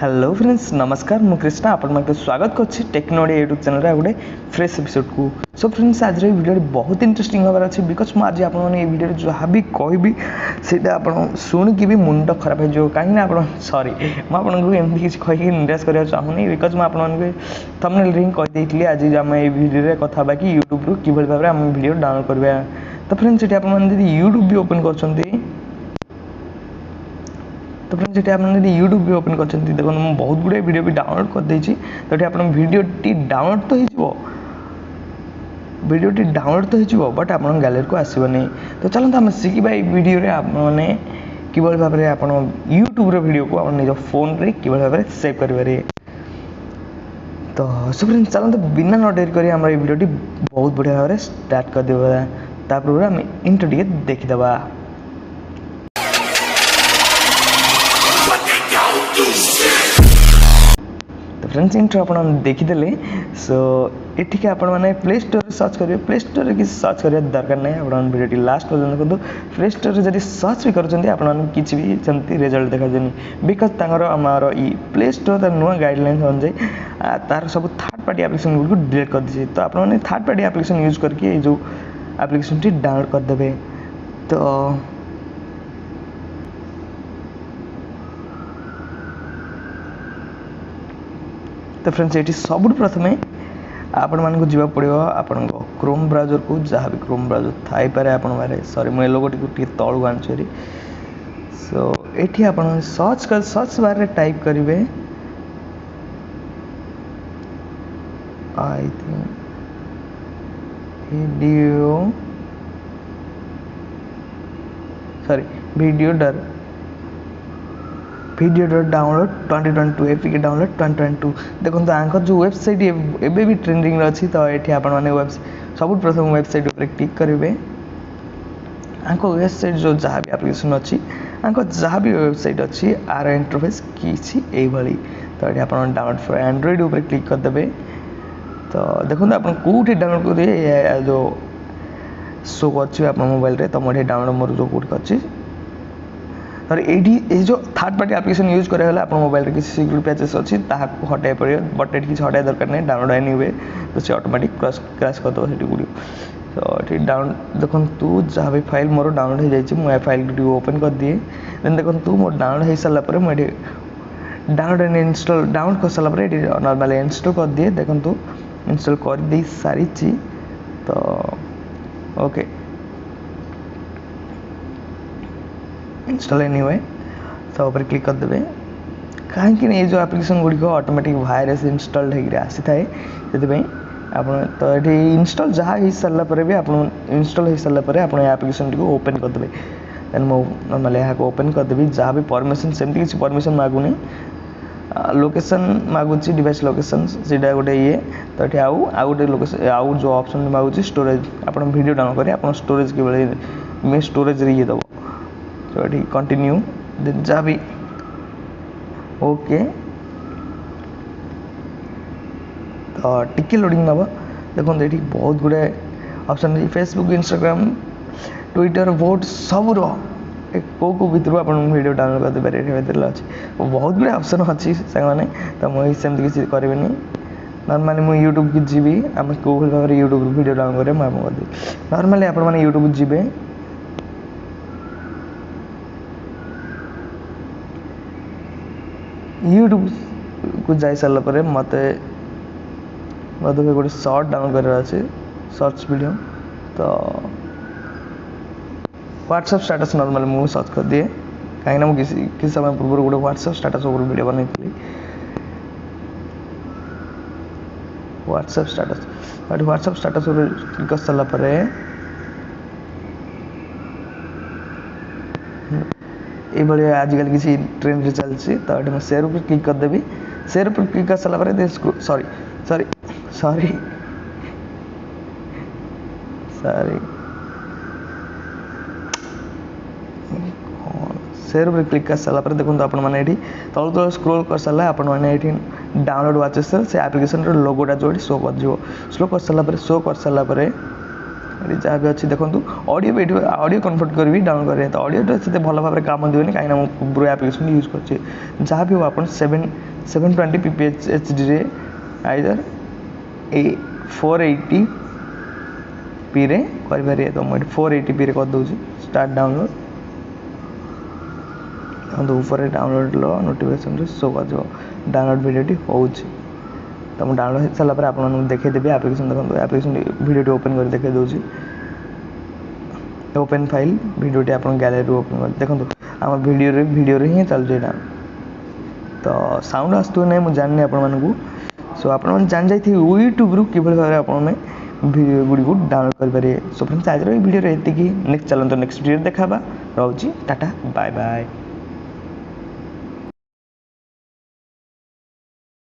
Hello friends नमस्कार मु कृष्णा आपको स्वागत करछि टेक्नो ओडिया यूट्यूब चैनल रे गोटे फ्रेश एपिसोड को। सो फ्रेंड्स आज वीडियो बहुत इंटरेस्टिंग हबार अच्छे बिकज मुझे आज आपने वीडियो जहाँ भी कहबी से शुणिकी भी मुंड खराब हो कहीं सॉरी मुझे एमती किसी कहीकि निराश करने चाहूनी बिकज मुझे थंबनेल रे कहीदेली आज आम ये वीडियो कथा कि यूट्यूब रू कि भाव में आम वीडियो डाउनलोड करवा। तो फ्रेंड्स ये आपड़ी यूट्यूब भी ओपन कर तो फ्रेंड्स ये आपने यूट्यूब भी ओपन कर देखो मुझे बहुत गुड़े वीडियो भी डाउनलोड कर देती तो ये आप वीडियोटी डाउनलोड तो वीडियोटी डाउनलोड तो हो बट आप गैलरी को आसबनी। तो चलते आम शिखा ये वीडियो आपने कि भाव में आप यूट्यूब वीडियो को आप निज फोन रे कि भाव में सेव करेंगे। तो सो फ्रेंड्स चलते बिना न डेरी कर आम वीडियोटी बहुत बढ़िया भाव में स्टार्ट कर देवा तापर आम इंट्रो टे देखीदे। तो फ्रेंड्स इंट्रो आप देखीदे सो ये आप प्ले स्टोर सर्च करेंगे प्ले स्टोर किसी सर्च करिया दरकार नहीं आप वीडियो लास्ट पर्यटन देखो प्ले स्टोर जब सर्च भी करें किसी भी जमी रिजल्ट देखा बिकज आमर प्ले स्टोर नुआ गाइडलाइंस अनुसार तार सब third party application good delete कर दी। तो आप थर्ड पार्टी एप्लिकेशन यूज करके जो एप्लिकेशन टी डाउनलोड करदे। तो फ्रेंड्स ये सब प्रथम आपण मानक जीवा पड़ो आपण क्रोम ब्राउजर को जहाँ भी क्रोम ब्राउजर थाई पारे आपण मारे सॉरी मैं लोगोटी को तलू आनी। सो ये आप सर्च बार रे टाइप करेंगे I think video download 2022 APK download 2022 देखो आंकर जो वेबसाइट एबे भी ट्रेंडिंग अच्छी। तो ये आप सब प्रथम वेबसाइट उपर क्लिक करेंगे आंक वेबसाइट जो जहाँ भी एप्लिकेशन अच्छी आंक जहाँ भी वेबसाइट अच्छी आर इंटरफेस किसी यही। तो ये आप डाउनलोड फॉर एंड्रॉइड उपर क्लिक करदे। तो देखो आप कौटी डाउनलोड करेंगे जो शो कर मोबाइल रे। तो मुझे डाउनलोड मोर जो कौट कर और ये जो थर्ड पार्टी एप्लिकेशन यूज कराला आप मोबाइल रे किसी सिक्योरिटी पैचेस अच्छी हटाई पड़े बट ये किसी हटाई दरकार नहीं डाउनलोड एनी हुए तो सी ऑटोमेटिक क्रैश करदे से गुड़ी। तो ये डाउन देखो तू जहाँ भी फाइल मोर डाउनलोड हो जाए मुझे फाइल ओपन कर दिए देन देखो तू मोर डाउनलोड हो सारापर मुझे डाउनलोड एंड इंस्टॉल डाउनलोड कर सारापर नॉर्मल इंस्टॉल कर दिए देखो तू इंस्टॉल कर दे सारी। तो ओके इंस्टॉल एनी हुए तो ऊपर क्लिक करदे कहीं ये जो एप्लिकेशन गुड़िक ऑटोमेटिक वायरस इंस्टॉल्ड होकर आसी थाए से आप तो ये इंस्टॉल जहाँ हो सारापर भी आप इंस्टॉल हो सारापर आप एप्लिकेशन टी ओपन करदे देन मो नॉर्मली यहाँ को ओपन करदेवी जहाँ भी परमिशन सेमती किसी परमिशन मागुनी लोकेशन मागुची डिवाइस लोकेशन सीधा गोटे ये। तो ये आउ गोटे लोकेशन आउ जो ऑप्शन मागुची स्टोरेज आप वीडियो डाउनलोड करें आप स्टोरेज के स्टोरेज रे ये दब। तो ये कंटिन्यू देन जहाँ भी ओके तो टिके लोडिंग नब देखो ये बहुत गुड़े option Facebook Instagram Twitter vote सब को भितर आप वीडियो डाउनलोड करते पारे अच्छी बहुत गुड़े ऑप्शन अच्छी साने। तो मुझे सेमती किसी करें नॉर्मली मुझे यूट्यूब की जीवी आम कौ भाव में यूट्यूब वीडियो डाउनलोड करें मुझे करदेवी नॉर्मली आप यूट्यूब जीवे यूट्यूब को जाई सारापर मत गोटे शॉर्ट डाउनलोड करार अच्छे सर्च वीडियो। तो व्हाट्सएप स्टेटस नॉर्मल मुझे सर्च कर दिए कहीं किसी समय पूर्व गोटे व्हाट्सएप स्टेटस ऊपर वीडियो बन WhatsApp status WhatsApp status click कर सारापर ये आजिकल किसी ट्रेंड रे चलती। तो ये शेयर पर क्लिक करदेवी शेयर पर क्लिक कर सारापर sorry sorry sorry sorry share पर क्लिक कर सारापर देखो तो आपने तल तल स्क्रोल कर सारा आपने डाउनलोड वाचेस से एप्लिकेशन लोगोटा जो शो कर शो कर सारापर शो कर सारापर जहाँ भी अच्छी देखो ऑडियो वीडियो ऑडियो कन्वर्ट कर डाउनलोड करें तो ऑडियो से भल भाव में काम दिवनी कहीं पूरा एप्लिकेशन यूज कर जहाँ भी हो आप 720 pps HD रे आइदर 480p रे कर पारे। तो मैं 480p रे कर दूँ स्टार्ट डाउनलोड तो ऊपर डाउनलोड लो नोटिफिकेशन शो कर डाउनलोड वीडियो होउची। तो मुझे डाउनलोड हो सारा पर आपको देखेदेवी एप्लिकेशन देखो एप्लिकेशन वीडियो ओपन कर देखे दूसरी ओपन फाइल वीडियो आप गैलरी ओपन कर देखो आम वीडियो ही चलता है। तो साउंड आसू ना मुझे जानी आपण मानू सो आप जान जाइए यूट्यूब रू कि भाव में वीडियो गुड़ी को डाउनलोड करेंगे। सो फ्रेंड्स आज वीडियो ये नेक्स्ट चलते नेक्स्ट वीडियो देखा रोची टाटा बाय बाय।